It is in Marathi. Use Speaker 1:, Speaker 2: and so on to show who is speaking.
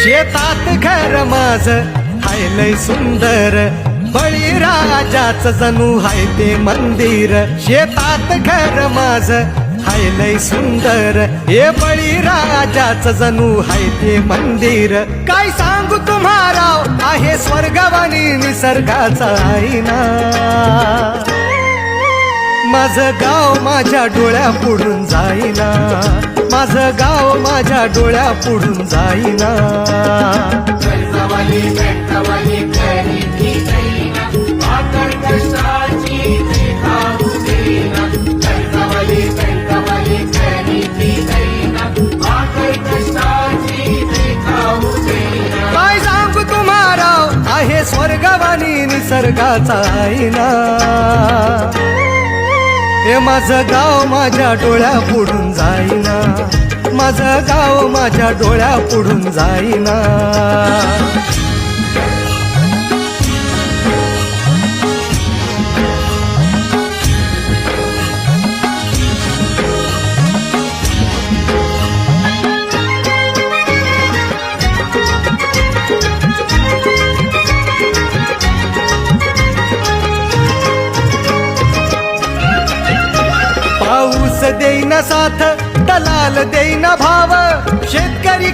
Speaker 1: शेतात घर माझ हाय लय सुंदर, बळीराजाच जणू हाय ते मंदिर. शेतात घर माझ हाय लय सुंदर, हे बळीराजाच जणू हाय ते मंदिर. काय सांगू तुम्हाला आहे स्वर्गवाणी निसर्गाचा आईना. माझं गाव माझ्या डोळ्या पुढून जाईना, माझं गाव माझ्या डोळ्या पुढून जाईना. काय सांगू तुम्हाला आहे स्वर्गवाणी निसर्गाचा आईना. हे माझं गाव माझ्या डोळ्या पुढून जाईना, माझं गाव माझ्या डोळ्या पुढून जाईना. पाऊस देईना साथ, दलाल देईना भाव, शेतकरी